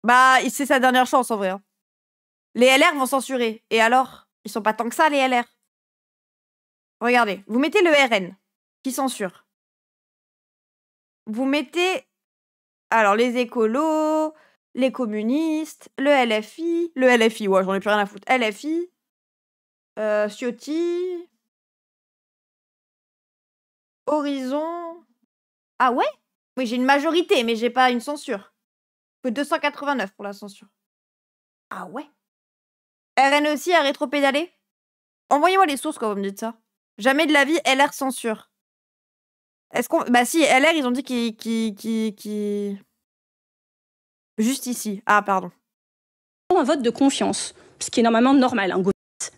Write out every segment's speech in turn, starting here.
Bah, c'est sa dernière chance, en vrai. Hein. Les LR vont censurer. Et alors? Ils sont pas tant que ça, les LR. Regardez, vous mettez le RN, qui censure. Vous mettez... Alors, les écolos, les communistes, le LFI, ouais, j'en ai plus rien à foutre. LFI, Ciotti, Horizon... Ah ouais? Oui, j'ai une majorité, mais j'ai pas une censure. Que 289 pour la censure. Ah ouais? RN aussi a rétropédalé? Envoyez-moi les sources quand vous me dites ça. Jamais de la vie, LR censure. Est-ce qu'on... Bah si, LR, ils ont dit qu'ils... Juste ici. Ah, pardon. Un vote de confiance, ce qui est normalement normal.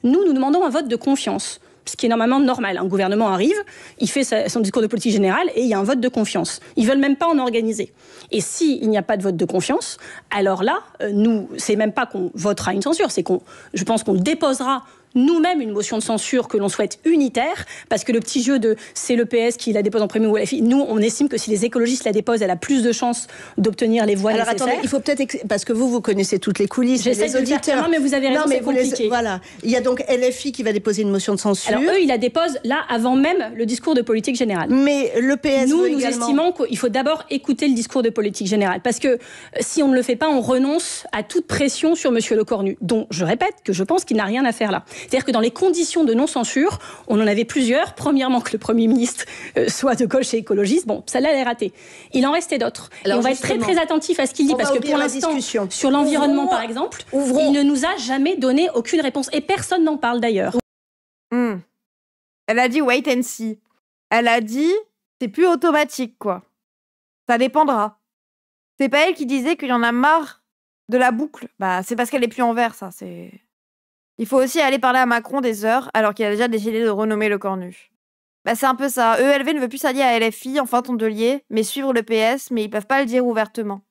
Nous demandons un vote de confiance, ce qui est normalement normal. Un gouvernement arrive, il fait son discours de politique générale et il y a un vote de confiance. Ils veulent même pas en organiser. Et s'il n'y a pas de vote de confiance, alors là, nous, c'est même pas qu'on votera une censure, c'est je pense qu'on déposera nous-mêmes une motion de censure que l'on souhaite unitaire, parce que le petit jeu de c'est le PS qui la dépose en premier ou LFI, nous, on estime que si les écologistes la déposent, elle a plus de chances d'obtenir les voix nécessaires. Alors attendez, il faut peut-être... Parce que vous connaissez toutes les coulisses, les auditeurs. Non, mais vous avez raison, c'est compliqué. Voilà. Il y a donc LFI qui va déposer une motion de censure. Alors eux, ils la déposent là, avant même le discours de politique générale. Mais le PS nous estimons qu'il faut d'abord écouter le discours de politique générale, parce que si on ne le fait pas, on renonce à toute pression sur M. Lecornu, dont je répète que je pense qu'il n'a rien à faire là. C'est-à-dire que dans les conditions de non-censure, on en avait plusieurs. Premièrement, que le Premier ministre soit de gauche et écologiste. Bon, celle-là, elle est ratée. Il en restait d'autres. Et on va être très, très attentif à ce qu'il dit, parce que pour l'instant, sur l'environnement, par exemple, il ne nous a jamais donné aucune réponse. Et personne n'en parle, d'ailleurs. Elle a dit wait and see. Elle a dit, c'est plus automatique, quoi. Ça dépendra. C'est pas elle qui disait qu'il y en a marre de la boucle. Bah, c'est parce qu'elle est plus en vert, ça. Il faut aussi aller parler à Macron des heures, alors qu'il a déjà décidé de renommer Lecornu. Bah, c'est un peu ça. ELV ne veut plus s'allier à LFI, enfin tondelier, mais suivre le PS, mais ils peuvent pas le dire ouvertement.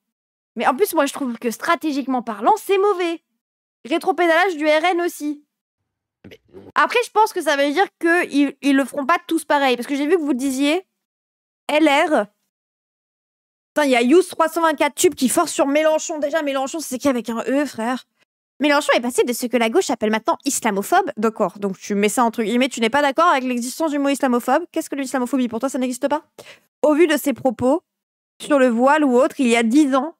Mais en plus, moi, je trouve que stratégiquement parlant, c'est mauvais. Rétropédalage du RN aussi. Après, je pense que ça veut dire qu'ils le feront pas tous pareil. Parce que j'ai vu que vous disiez LR. Putain, il y a Youth 324 Tube qui force sur Mélenchon. Déjà, Mélenchon, c'est qui avec un E, frère? Mélenchon est passé de ce que la gauche appelle maintenant islamophobe. D'accord, donc tu mets ça entre guillemets, tu n'es pas d'accord avec l'existence du mot islamophobe. Qu'est-ce que l'islamophobie? Pour toi, ça n'existe pas? Au vu de ses propos sur le voile ou autre, il y a 10 ans,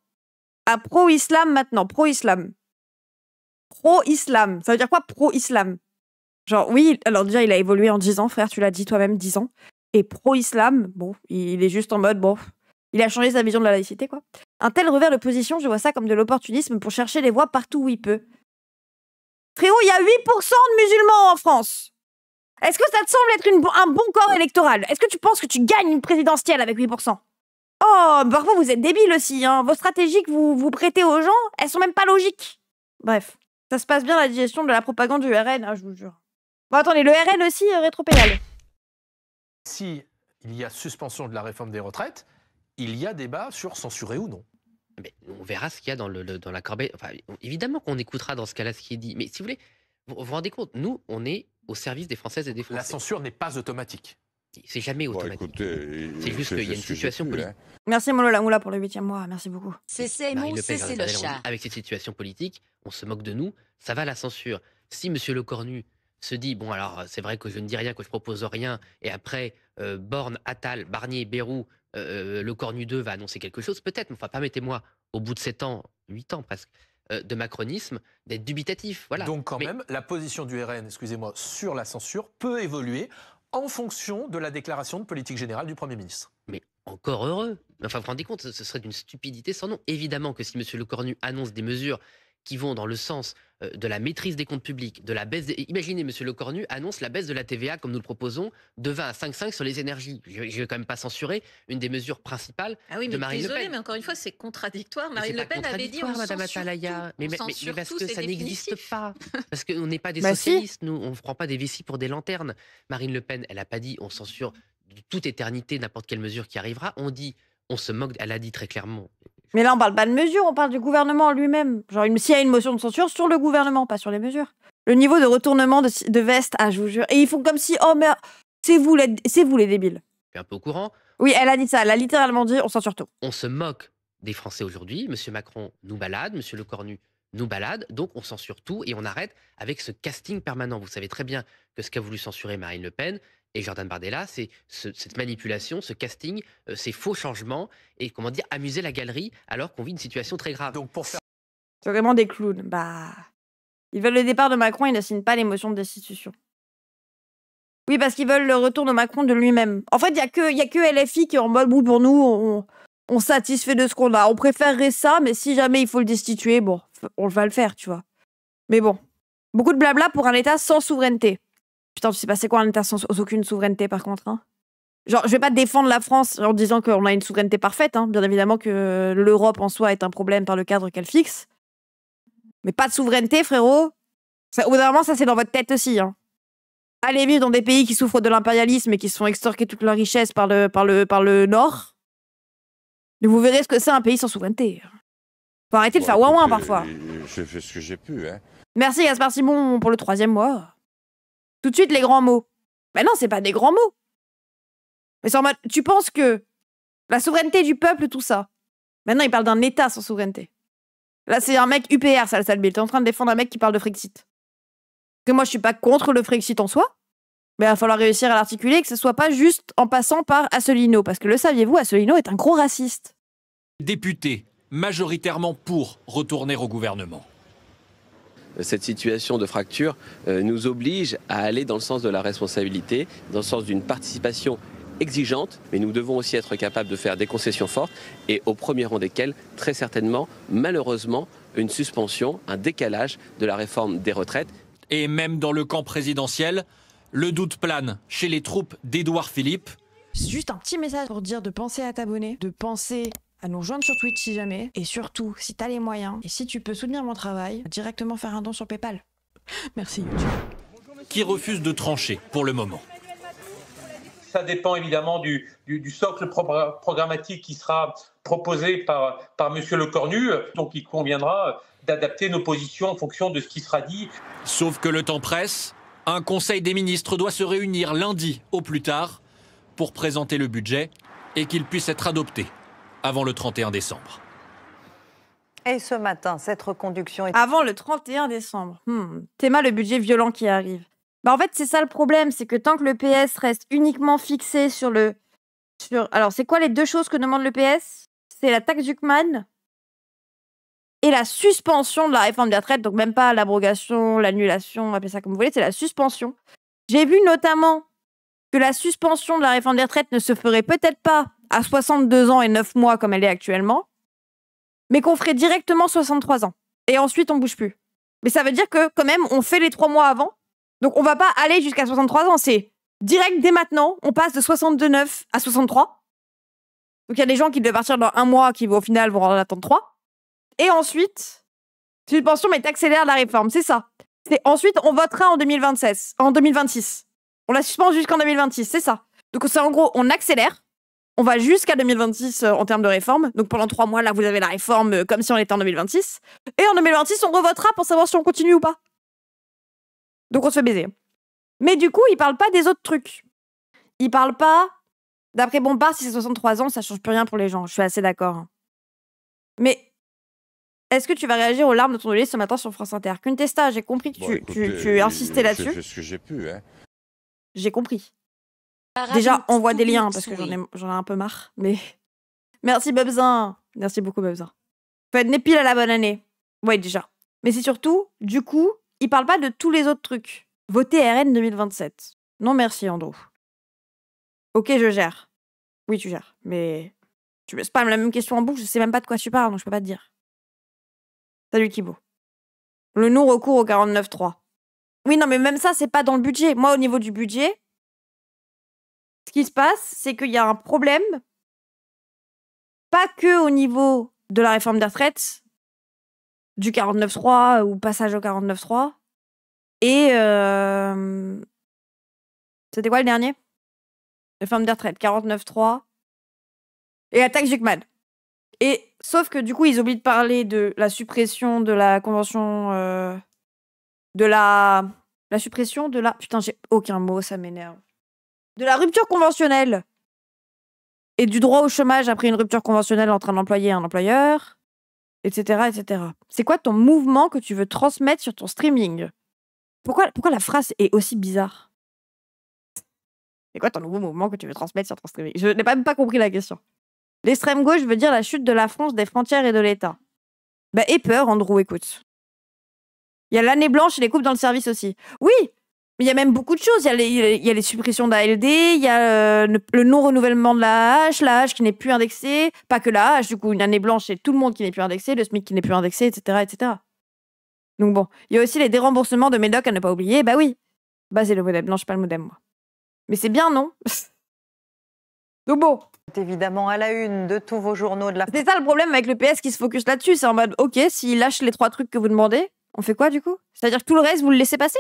à pro-islam maintenant, pro-islam. Pro-islam, ça veut dire quoi pro-islam? Genre, oui, alors déjà, il a évolué en 10 ans, frère, tu l'as dit toi-même, 10 ans. Et pro-islam, bon, il est juste en mode, bon, il a changé sa vision de la laïcité, quoi. Un tel revers de position, je vois ça comme de l'opportunisme pour chercher les voix partout où il peut. Frérot, il y a 8% de musulmans en France. Est-ce que ça te semble être un bon corps électoral? Est-ce que tu penses que tu gagnes une présidentielle avec 8%? Oh, parfois vous êtes débiles aussi, hein. Vos stratégies que vous prêtez aux gens, elles sont même pas logiques. Bref, ça se passe bien la digestion de la propagande du RN, hein, je vous jure. Bon, attendez, le RN aussi, rétropédale. Si il y a suspension de la réforme des retraites, il y a débat sur censurer ou non. Mais on verra ce qu'il y a dans la corbeille. Enfin, évidemment qu'on écoutera dans ce cas-là ce qui est dit. Mais si vous voulez, vous vous rendez compte, nous, on est au service des Françaises et des Français. La censure n'est pas automatique. C'est jamais automatique. C'est juste qu'il y a une situation politique. Merci Molo Lamoula pour le 8e mois, merci beaucoup. C'est le chat. Avec cette situation politique, on se moque de nous, ça va la censure. Si M. Lecornu se dit, bon alors c'est vrai que je ne dis rien, que je propose rien, et après Borne, Attal, Barnier, Bayrou, Lecornu 2 va annoncer quelque chose, peut-être, mais enfin permettez-moi, au bout de 7 ans, 8 ans presque, de macronisme, d'être dubitatif. Voilà. Donc quand même, la position du RN, excusez-moi, sur la censure peut évoluer en fonction de la déclaration de politique générale du Premier ministre. Mais encore heureux. Enfin, vous vous rendez compte, ce serait d'une stupidité sans nom. Évidemment que si M. Lecornu annonce des mesures qui vont dans le sens de la maîtrise des comptes publics, de la baisse... Imaginez, M. Lecornu annonce la baisse de la TVA, comme nous le proposons, de 20 à 5,5 sur les énergies. Je ne vais quand même pas censurer une des mesures principales de Marine Le Pen. Mais encore une fois, c'est contradictoire. Marine Le Pen avait dit on Madame censure Atalaya. Mais parce que ça n'existe pas. Parce qu'on n'est pas des Bah socialistes, nous. On ne prend pas des vessies pour des lanternes. Marine Le Pen, elle n'a pas dit on censure de toute éternité n'importe quelle mesure qui arrivera. On dit, on se moque, elle a dit très clairement... Mais là, on parle pas de mesures, on parle du gouvernement lui-même. Genre, s'il y a une motion de censure sur le gouvernement, pas sur les mesures. Le niveau de retournement de veste, ah, je vous jure. Et ils font comme si, oh, mais c'est vous les débiles. Je suis un peu au courant. Oui, elle a dit ça, elle a littéralement dit, on censure tout. On se moque des Français aujourd'hui. Monsieur Macron nous balade, monsieur Lecornu nous balade, donc on censure tout et on arrête avec ce casting permanent. Vous savez très bien que ce qu'a voulu censurer Marine Le Pen et Jordan Bardella, c'est cette manipulation, ce casting, ces faux changements et, comment dire, amuser la galerie alors qu'on vit une situation très grave. Donc pour faire C'est vraiment des clowns. Bah, ils veulent le départ de Macron, ils ne signent pas les motions de destitution. Oui, parce qu'ils veulent le retour de Macron de lui-même. En fait, il y a que LFI qui est en mode, pour nous, on satisfait de ce qu'on a. On préférerait ça, mais si jamais il faut le destituer, bon, on va le faire, tu vois. Mais bon, beaucoup de blabla pour un État sans souveraineté. Putain, tu sais pas c'est quoi un État sans aucune souveraineté, par contre, hein. Genre, je vais pas défendre la France en disant qu'on a une souveraineté parfaite, hein. Bien évidemment que l'Europe en soi est un problème par le cadre qu'elle fixe. Mais pas de souveraineté, frérot. Ça, au bout d'un moment, ça c'est dans votre tête aussi, hein. Allez vivre dans des pays qui souffrent de l'impérialisme et qui se font extorquer toute leur richesse par le Nord. Et vous verrez ce que c'est un pays sans souveraineté. Faut arrêter de faire ouin-ouin parfois. J'ai fait ce que j'ai pu, hein. Merci Gaspard Simon pour le 3e mois. Tout de suite les grands mots. Ben non, c'est pas des grands mots. Mais c'est en mode, tu penses que la souveraineté du peuple, tout ça. Maintenant, il parle d'un État sans souveraineté. Là, c'est un mec UPR, Salsalbil. T'es en train de défendre un mec qui parle de Frexit. Que moi, je suis pas contre le Frexit en soi. Mais il va falloir réussir à l'articuler et que ce soit pas juste en passant par Asselineau. Parce que le saviez-vous, Asselineau est un gros raciste. Députés, majoritairement pour retourner au gouvernement. Cette situation de fracture nous oblige à aller dans le sens de la responsabilité, dans le sens d'une participation exigeante, mais nous devons aussi être capables de faire des concessions fortes, et au premier rang desquelles, très certainement, malheureusement, une suspension, un décalage de la réforme des retraites. Et même dans le camp présidentiel, le doute plane chez les troupes d'Édouard Philippe. Juste un petit message pour dire de penser à t'abonner, de penser à nous rejoindre sur Twitch si jamais, et surtout, si t'as les moyens, et si tu peux soutenir mon travail, directement faire un don sur PayPal. Merci YouTube. Qui refuse de trancher pour le moment. Ça dépend évidemment du socle programmatique qui sera proposé par M. Lecornu, donc il conviendra d'adapter nos positions en fonction de ce qui sera dit. Sauf que le temps presse, un conseil des ministres doit se réunir lundi au plus tard pour présenter le budget et qu'il puisse être adopté avant le 31 décembre. Et ce matin, cette reconduction est... Avant le 31 décembre. Théma, le budget violent qui arrive. Bah en fait, c'est ça le problème, c'est que tant que le PS reste uniquement fixé sur le... Alors, c'est quoi les deux choses que demande le PS? C'est la taxe Zuckman et la suspension de la réforme des retraites, donc même pas l'abrogation, l'annulation, appelez ça comme vous voulez, c'est la suspension. J'ai vu notamment que la suspension de la réforme des retraites ne se ferait peut-être pas à 62 ans et 9 mois comme elle est actuellement, mais qu'on ferait directement 63 ans. Et ensuite, on bouge plus. Mais ça veut dire que, quand même, on fait les 3 mois avant. Donc, on va pas aller jusqu'à 63 ans. C'est direct, dès maintenant, on passe de 62,9 à 63. Donc, il y a des gens qui devaient partir dans 1 mois qui, au final, vont en attendre 3. Et ensuite, suspension, mais t'accélères la réforme. C'est ça. Ensuite, on votera en 2026. On la suspend jusqu'en 2026, c'est ça. Donc, c'est en gros, on accélère. On va jusqu'à 2026 en termes de réforme. Donc, pendant 3 mois, là, vous avez la réforme comme si on était en 2026. Et en 2026, on revotera pour savoir si on continue ou pas. Donc, on se fait baiser. Mais du coup, il parle pas des autres trucs. Il parle pas... D'après Bompard, si c'est 63 ans, ça change plus rien pour les gens. Je suis assez d'accord. Mais est-ce que tu vas réagir aux larmes de ton ce matin sur France Inter? Contesta, j'ai compris que tu insistais là-dessus. J'ai fait ce que j'ai pu, hein. J'ai compris. Déjà, envoie des liens, parce que j'en ai un peu marre. Mais merci, Bebzin. Merci beaucoup, Bebzin. Faites des piles à la bonne année. Ouais, déjà. Mais c'est surtout, du coup, il parle pas de tous les autres trucs. Votez RN 2027. Non, merci, Andrew. Ok, je gère. Oui, tu gères. Mais tu me spammes la même question en boucle, je sais même pas de quoi tu parles, donc je peux pas te dire. Salut, Kibo. Le non-recours au 49.3. Oui, non, mais même ça, c'est pas dans le budget. Moi, au niveau du budget, ce qui se passe, c'est qu'il y a un problème, pas que au niveau de la réforme des retraites, du 49.3 ou passage au 49.3, et c'était quoi le dernier? Réforme des retraites, 49.3, et la taxe Zuckman. Et sauf que du coup, ils oublient de parler de la suppression de la convention, de la suppression de la... Putain, j'ai aucun mot, ça m'énerve. De la rupture conventionnelle et du droit au chômage après une rupture conventionnelle entre un employé et un employeur, etc., etc. C'est quoi ton mouvement que tu veux transmettre sur ton streaming? Pourquoi la phrase est aussi bizarre? C'est quoi ton nouveau mouvement que tu veux transmettre sur ton streaming? Je n'ai même pas compris la question. L'extrême gauche veut dire la chute de la France, des frontières et de l'État. Bah, aie peur, Andrew, écoute. Il y a l'année blanche et les coupes dans le service aussi. Oui, mais il y a même beaucoup de choses. Il y a les suppressions d'ALD, il y a le non-renouvellement de la hache qui n'est plus indexée. Pas que la hache, du coup, une année blanche, c'est tout le monde qui n'est plus indexé, le SMIC qui n'est plus indexé, etc., etc. Donc bon, il y a aussi les déremboursements de Médoc à ne pas oublier. Bah oui, bah c'est le modem. Non, je suis pas le modem, moi. Mais c'est bien, non? Donc bon. C'est évidemment à la une de tous vos journaux de la... C'est ça le problème avec le PS qui se focus là-dessus. C'est en mode, ok, s'il lâche les 3 trucs que vous demandez, on fait quoi du coup? C'est-à-dire que tout le reste, vous le laissez passer?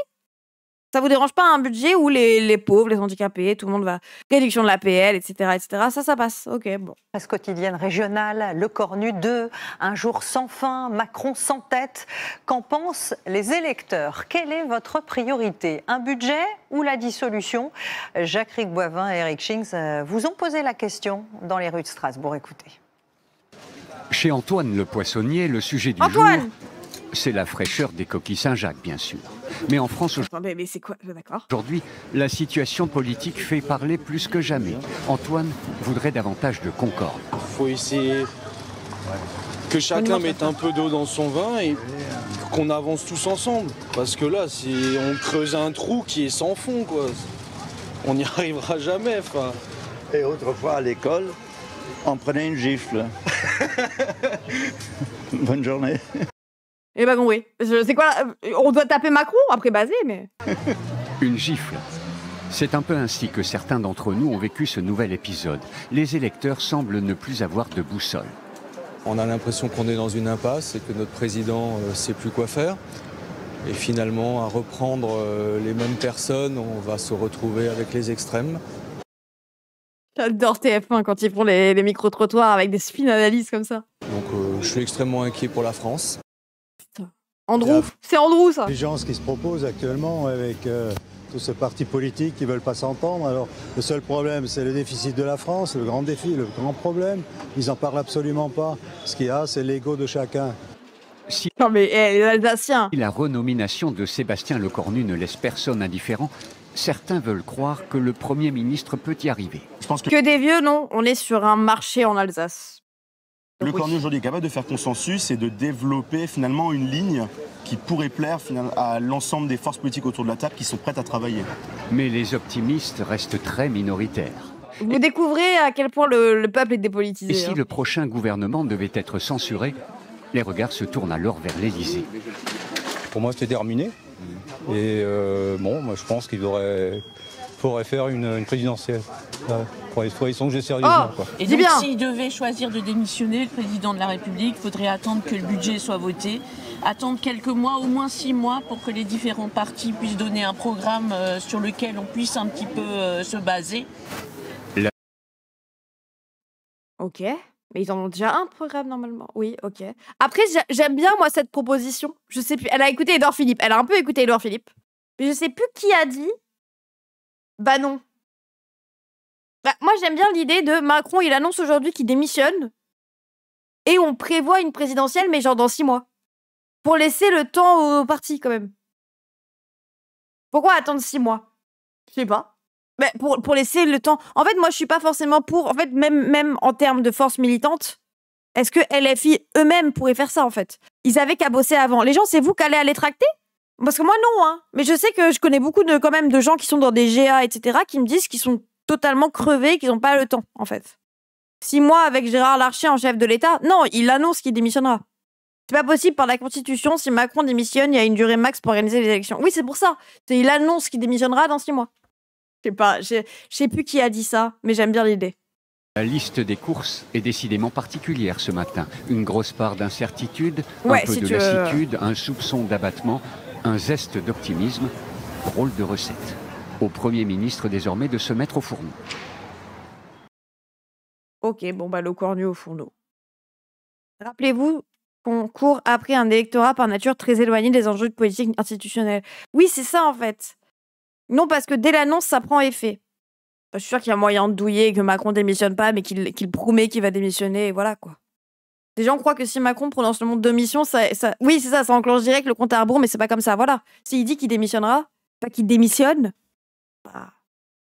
Ça vous dérange pas un budget où les pauvres, les handicapés, tout le monde va... Réduction de l'APL, etc., etc. Ça passe. Ok, bon. Presse quotidienne régionale, Le Cornu 2, un jour sans fin, Macron sans tête. Qu'en pensent les électeurs? Quelle est votre priorité? Un budget ou la dissolution? Jacques Boivin et Eric Schings vous ont posé la question dans les rues de Strasbourg. Écoutez. Chez Antoine le poissonnier, le sujet du jour, c'est la fraîcheur des coquilles Saint-Jacques, bien sûr. Mais en France, Attendez, mais c'est quoi? D'accord. aujourd'hui, la situation politique fait parler plus que jamais. Antoine voudrait davantage de concorde. Il faut essayer que chacun mette un peu d'eau dans son vin et qu'on avance tous ensemble. Parce que là, on creuse un trou qui est sans fond, quoi. On n'y arrivera jamais. Fin. Et autrefois, à l'école, on prenait une gifle. Bonne journée. Eh ben oui. C'est quoi? On doit taper Macron après Bazé, mais... Une gifle. C'est un peu ainsi que certains d'entre nous ont vécu ce nouvel épisode. Les électeurs semblent ne plus avoir de boussole. On a l'impression qu'on est dans une impasse et que notre président ne sait plus quoi faire. Et finalement, à reprendre les mêmes personnes, on va se retrouver avec les extrêmes. J'adore TF1 quand ils font les micro-trottoirs avec des spin analyses comme ça. Donc je suis extrêmement inquiet pour la France. Andrew, c'est Andrew ça. Les gens, ce qui se propose actuellement avec tous ces partis politiques qui ne veulent pas s'entendre. Alors le seul problème, c'est le déficit de la France, le grand défi, le grand problème. Ils n'en parlent absolument pas. Ce qu'il y a, c'est l'ego de chacun. Non mais les Alsaciens. Si la renomination de Sébastien Lecornu ne laisse personne indifférent, certains veulent croire que le Premier ministre peut y arriver. Je pense que des vieux, non. On est sur un marché en Alsace. Lecornu aujourd'hui est capable de faire consensus et de développer finalement une ligne qui pourrait plaire à l'ensemble des forces politiques autour de la table qui sont prêtes à travailler. Mais les optimistes restent très minoritaires. Vous découvrez à quel point le peuple est dépolitisé. Et si le prochain gouvernement devait être censuré, les regards se tournent alors vers l'Élysée. Pour moi, c'était terminé. Et moi, je pense qu'il faudrait faire une présidentielle. Il faudrait songer sérieusement. Quoi. Et donc, s'il devait choisir de démissionner, le président de la République, il faudrait attendre que le budget soit voté, attendre quelques mois, au moins 6 mois, pour que les différents partis puissent donner un programme sur lequel on puisse un petit peu se baser. Ok, mais ils en ont déjà un programme normalement. Oui, ok. Après, j'aime bien moi cette proposition. Je sais plus. Elle a écouté Édouard Philippe. Elle a un peu écouté Édouard Philippe. Mais je sais plus qui a dit. Bah non. Bah, moi, j'aime bien l'idée de Macron, il annonce aujourd'hui qu'il démissionne et on prévoit une présidentielle, mais genre dans 6 mois. Pour laisser le temps au parti, quand même. Pourquoi attendre 6 mois? Je sais pas. Mais pour laisser le temps... En fait, moi, je suis pas forcément pour... En fait, même en termes de force militante, est-ce que LFI eux-mêmes pourraient faire ça, en fait? Ils avaient qu'à bosser avant. Les gens, c'est vous qui allez aller tracter? Parce que moi, non, hein. Mais je sais que je connais beaucoup quand même de gens qui sont dans des GA, etc., qui me disent qu'ils sont totalement crevés, qu'ils n'ont pas le temps, en fait. 6 mois avec Gérard Larcher en chef de l'État, non, il annonce qu'il démissionnera. C'est pas possible par la Constitution, si Macron démissionne, il y a une durée max pour organiser les élections. Oui, c'est pour ça. Il annonce qu'il démissionnera dans 6 mois. Je sais pas, je sais plus qui a dit ça, mais j'aime bien l'idée. La liste des courses est décidément particulière ce matin. Une grosse part d'incertitude, ouais, un peu de lassitude, un soupçon d'abattement, un zeste d'optimisme. Drôle de recette. Au Premier ministre désormais de se mettre au fourneau. Ok, bon bah le cornu au fourneau. Rappelez-vous qu'on court après un électorat par nature très éloigné des enjeux de politique institutionnelle. Oui, c'est ça en fait. Non, parce que dès l'annonce, ça prend effet. Je suis sûre qu'il y a moyen de douiller et que Macron démissionne pas, mais qu'il promet qu'il va démissionner, et voilà, quoi. Les gens croient que si Macron prononce le mot de démission, oui, c'est ça, ça enclenche direct le compte à rebours, mais c'est pas comme ça, voilà. S'il dit qu'il démissionnera, pas qu'il démissionne, bah,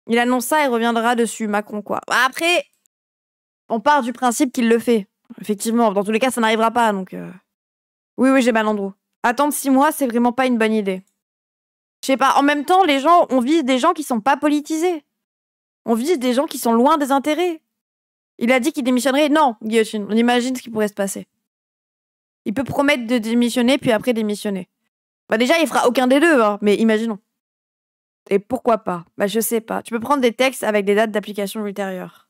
il annonce ça et reviendra dessus, Macron, quoi. Bah, après, on part du principe qu'il le fait. Effectivement, dans tous les cas, ça n'arrivera pas, donc... Oui, j'ai mal en dos. Attendre 6 mois, c'est vraiment pas une bonne idée. Je sais pas, en même temps, on vise des gens qui sont pas politisés. On vise des gens qui sont loin des intérêts. Il a dit qu'il démissionnerait. Non, guillotine, on imagine ce qui pourrait se passer. Il peut promettre de démissionner, puis après démissionner. Bah déjà, il fera aucun des deux, hein, mais imaginons. Et pourquoi pas? Bah je sais pas. Tu peux prendre des textes avec des dates d'application ultérieures.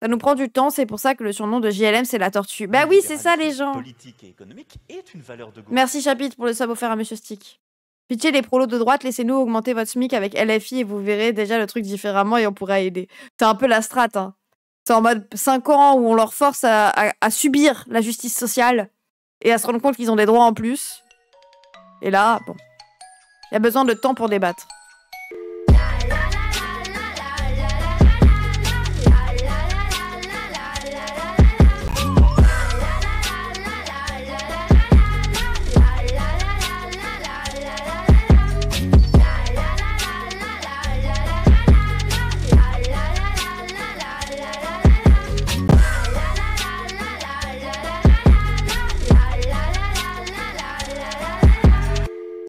Ça nous prend du temps, c'est pour ça que le surnom de JLM, c'est la tortue. Bah oui, c'est ça, les gens. Politique et économique est une valeur de gauche. Merci, Chapitre, pour le sub offert à Monsieur Stick. Pitié, les prolos de droite, laissez-nous augmenter votre SMIC avec LFI et vous verrez déjà le truc différemment et on pourra aider. C'est un peu la strat, hein. C'est en mode 5 ans où on leur force à subir la justice sociale et à se rendre compte qu'ils ont des droits en plus. Et là, bon, il y a besoin de temps pour débattre.